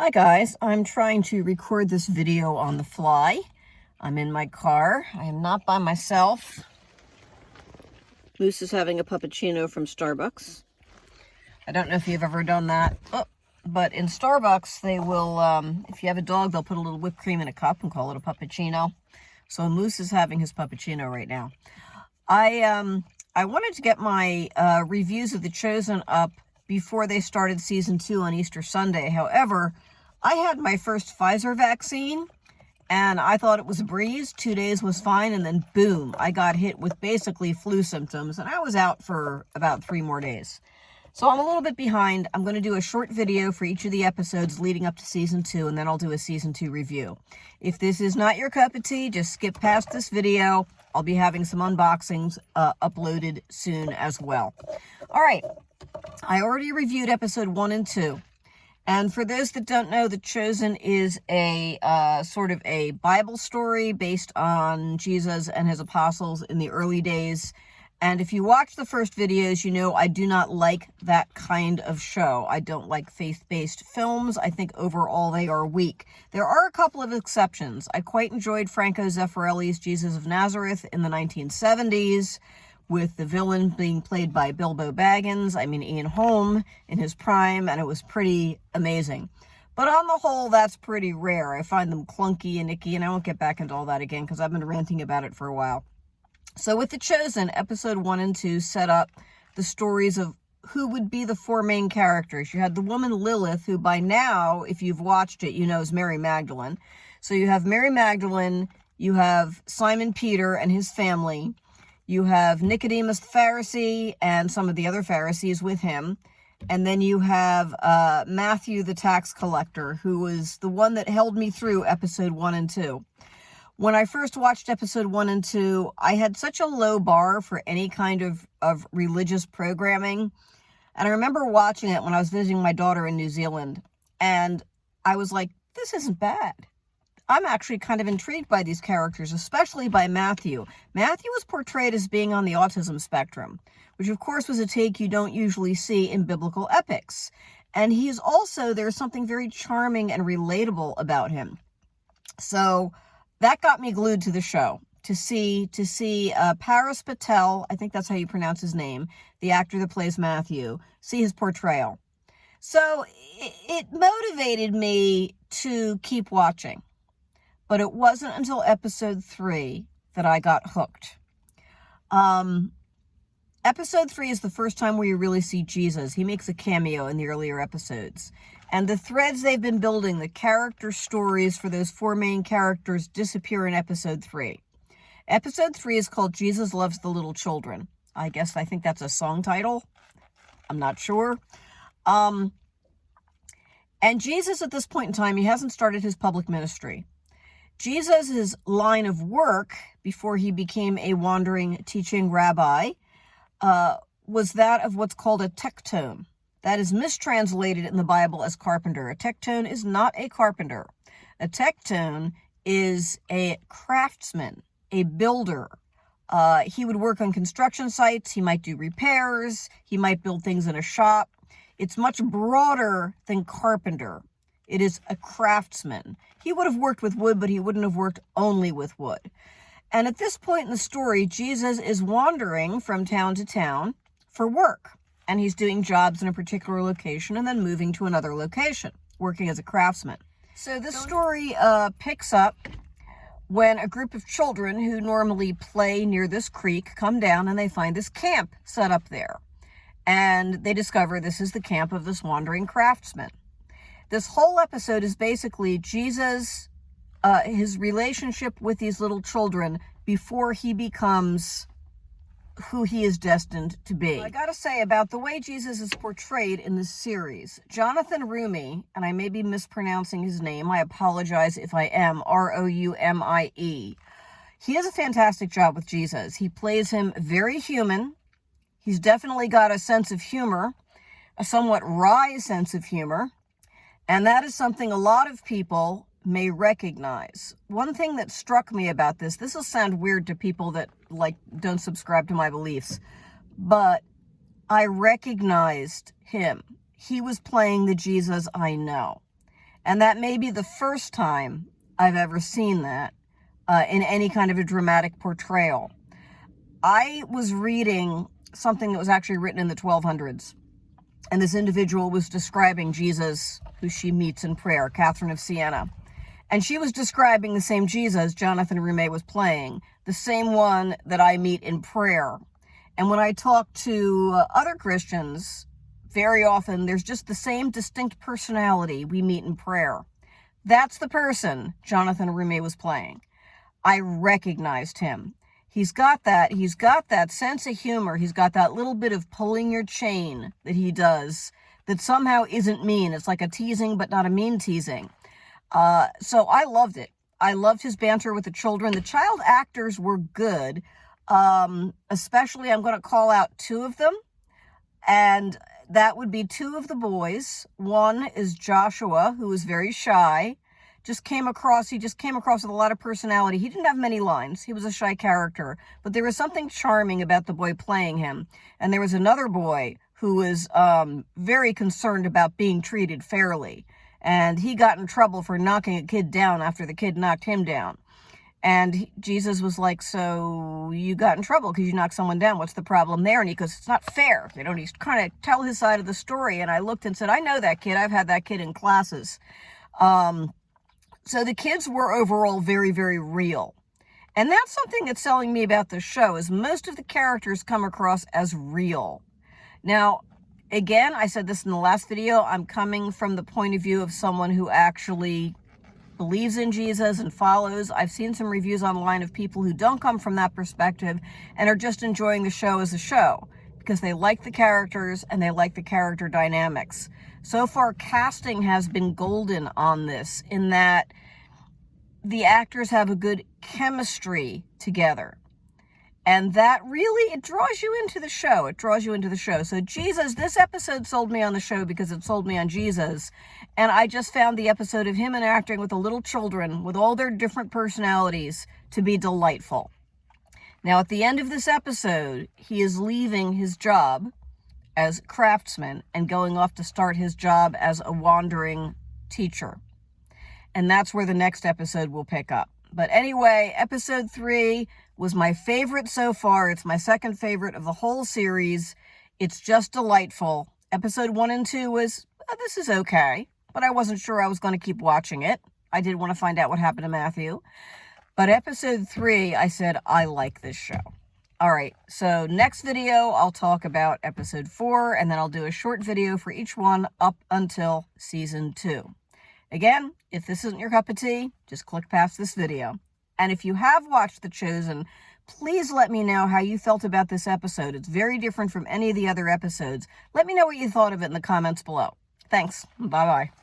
Hi guys, I'm trying to record this video on the fly. I'm in my car. I am not by myself. Moose is having a puppuccino from Starbucks. I don't know if you've ever done that, but in Starbucks they will, if you have a dog, they'll put a little whipped cream in a cup and call it a puppuccino. So Moose is having his puppuccino right now. I wanted to get my reviews of The Chosen up before they started season 2 on Easter Sunday. However, I had my first Pfizer vaccine and I thought it was a breeze. 2 days was fine, and then boom, I got hit with basically flu symptoms, and I was out for about 3 more days. So I'm a little bit behind. I'm going to do a short video for each of the episodes leading up to season 2, and then I'll do a season 2 review. If this is not your cup of tea, just skip past this video. I'll be having some unboxings uploaded soon as well. All right. I already reviewed episode 1 and 2. And for those that don't know, The Chosen is a sort of a Bible story based on Jesus and his apostles in the early days. And if you watch the first videos, you know I do not like that kind of show. I don't like faith-based films. I think overall they are weak. There are a couple of exceptions. I quite enjoyed Franco Zeffirelli's Jesus of Nazareth in the 1970s, with the villain being played by Bilbo Baggins, Ian Holm, in his prime, and it was pretty amazing. But on the whole, that's pretty rare. I find them clunky and icky, and I won't get back into all that again because I've been ranting about it for a while. So with The Chosen, episode 1 and 2 set up the stories of who would be the 4 main characters. You had the woman Lilith, who by now, if you've watched it, you know is Mary Magdalene. So you have Mary Magdalene, you have Simon Peter and his family, you have Nicodemus the Pharisee and some of the other Pharisees with him. And then you have Matthew the tax collector, who was the one that held me through episode 1 and 2. When I first watched episode 1 and 2, I had such a low bar for any kind of religious programming. And I remember watching it when I was visiting my daughter in New Zealand. And I was like, this isn't bad. I'm actually kind of intrigued by these characters, especially by Matthew. Matthew was portrayed as being on the autism spectrum, which of course was a take you don't usually see in biblical epics. And he's also, there's something very charming and relatable about him. So that got me glued to the show, to see Paris Patel, I think that's how you pronounce his name, the actor that plays Matthew, see his portrayal. So it motivated me to keep watching. But it wasn't until episode 3 that I got hooked. Episode 3 is the first time where you really see Jesus. He makes a cameo in the earlier episodes. And the threads they've been building, the character stories for those 4 main characters, disappear in episode 3. Episode 3 is called Jesus Loves the Little Children. I think that's a song title. I'm not sure. And Jesus, at this point in time, he hasn't started his public ministry. Jesus' line of work, before he became a wandering teaching rabbi, was that of what's called a tectone. That is mistranslated in the Bible as carpenter. A tectone is not a carpenter. A tectone is a craftsman, a builder. He would work on construction sites. He might do repairs. He might build things in a shop. It's much broader than carpenter. It is a craftsman. He would have worked with wood, but he wouldn't have worked only with wood. And at this point in the story, Jesus is wandering from town to town for work. And he's doing jobs in a particular location and then moving to another location, working as a craftsman. So this story picks up when a group of children who normally play near this creek come down and they find this camp set up there. And they discover this is the camp of this wandering craftsman. This whole episode is basically Jesus, his relationship with these little children before he becomes who he is destined to be. I gotta say about the way Jesus is portrayed in this series, Jonathan Roumie, and I may be mispronouncing his name, I apologize if I am, Roumie. He does a fantastic job with Jesus. He plays him very human. He's definitely got a sense of humor, a somewhat wry sense of humor. And that is something a lot of people may recognize. One thing that struck me about this will sound weird to people that don't subscribe to my beliefs, but I recognized him. He was playing the Jesus I know. And that may be the first time I've ever seen that in any kind of a dramatic portrayal. I was reading something that was actually written in the 1200s. And this individual was describing Jesus, who she meets in prayer, Catherine of Siena. And she was describing the same Jesus Jonathan Rime was playing, the same one that I meet in prayer. And when I talk to other Christians, very often there's just the same distinct personality we meet in prayer. That's the person Jonathan Rime was playing. I recognized him. He's got that sense of humor. He's got that little bit of pulling your chain that he does that somehow isn't mean. It's like a teasing, but not a mean teasing. So I loved it. I loved his banter with the children. The child actors were good. Especially, I'm going to call out two of them. And that would be two of the boys. One is Joshua, who is very shy. He just came across with a lot of personality. He didn't have many lines. He was a shy character, but there was something charming about the boy playing him. And there was another boy who was very concerned about being treated fairly. And he got in trouble for knocking a kid down after the kid knocked him down. And Jesus was like, so you got in trouble because you knocked someone down. What's the problem there? And he goes, it's not fair. And he's trying to tell his side of the story. And I looked and said, I know that kid. I've had that kid in classes. So the kids were overall very, very real. And that's something that's selling me about the show, is most of the characters come across as real. Now, again, I said this in the last video, I'm coming from the point of view of someone who actually believes in Jesus and follows. I've seen some reviews online of people who don't come from that perspective and are just enjoying the show as a show because they like the characters and they like the character dynamics. So far, casting has been golden on this in that the actors have a good chemistry together. And that really, it draws you into the show. It draws you into the show. So Jesus, this episode sold me on the show because it sold me on Jesus. And I just found the episode of him interacting with the little children with all their different personalities to be delightful. Now, at the end of this episode, he is leaving his job as craftsman and going off to start his job as a wandering teacher. And that's where the next episode will pick up. But anyway, episode 3 was my favorite so far. It's my second favorite of the whole series. It's just delightful. Episode 1 and 2 was, this is okay, but I wasn't sure I was going to keep watching it. I did want to find out what happened to Matthew. But episode 3, I said, I like this show. All right, so next video, I'll talk about episode 4, and then I'll do a short video for each one up until season 2. Again, if this isn't your cup of tea, just click past this video. And if you have watched The Chosen, please let me know how you felt about this episode. It's very different from any of the other episodes. Let me know what you thought of it in the comments below. Thanks. Bye-bye.